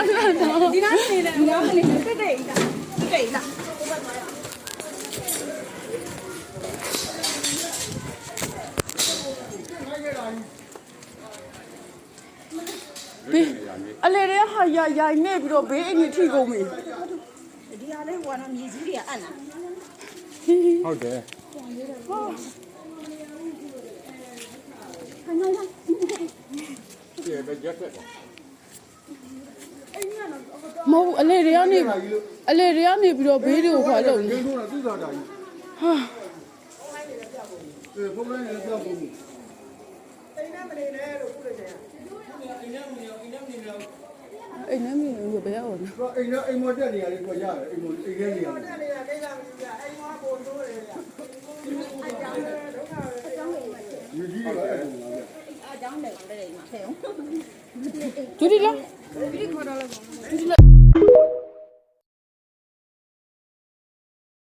ဒီနားနေတယ်ဒီနားနေတယ်တက်တယ်လားတက်လားအလေရဲဟာရိုင်နေပြီးတော့ဘေးအင်းကြီးထိကုန်ပြီဒီဟာလေးကတော့မြေကြီးတွေအပ်လားဟုတ်တယ်မဟုတ်အလေတွေကနေပြီးတော့ဘေးတွေကိုခွာလို့ရင်းထိုးတာသူ့သာတာကြီးဟာဖုန်းလေးလည်းပြောက်ဘူးအိမ်နဲ့မနေနဲ့လို့ပြောတယ်အိမ်နဲ့မနေဘယ်ရောက်လဲအိမ်မတက်နေရတယ်ကိုရတယ်အိမ်ထဲနေရတယ်တက်နေရကိစ္စမရှိဘူးအိမ်မပုံတိုးတယ်ဗျအကြောင်းလည်းဒုက္ခပဲအကြောင်းလည်းယူကြီးတယ်အဲ့ဒါအကြောင်းလည်းလည်းမှာဖဲအောင်ဒူဒီလားဒူဒီခေါ်တော့လည်းဒူဒီလား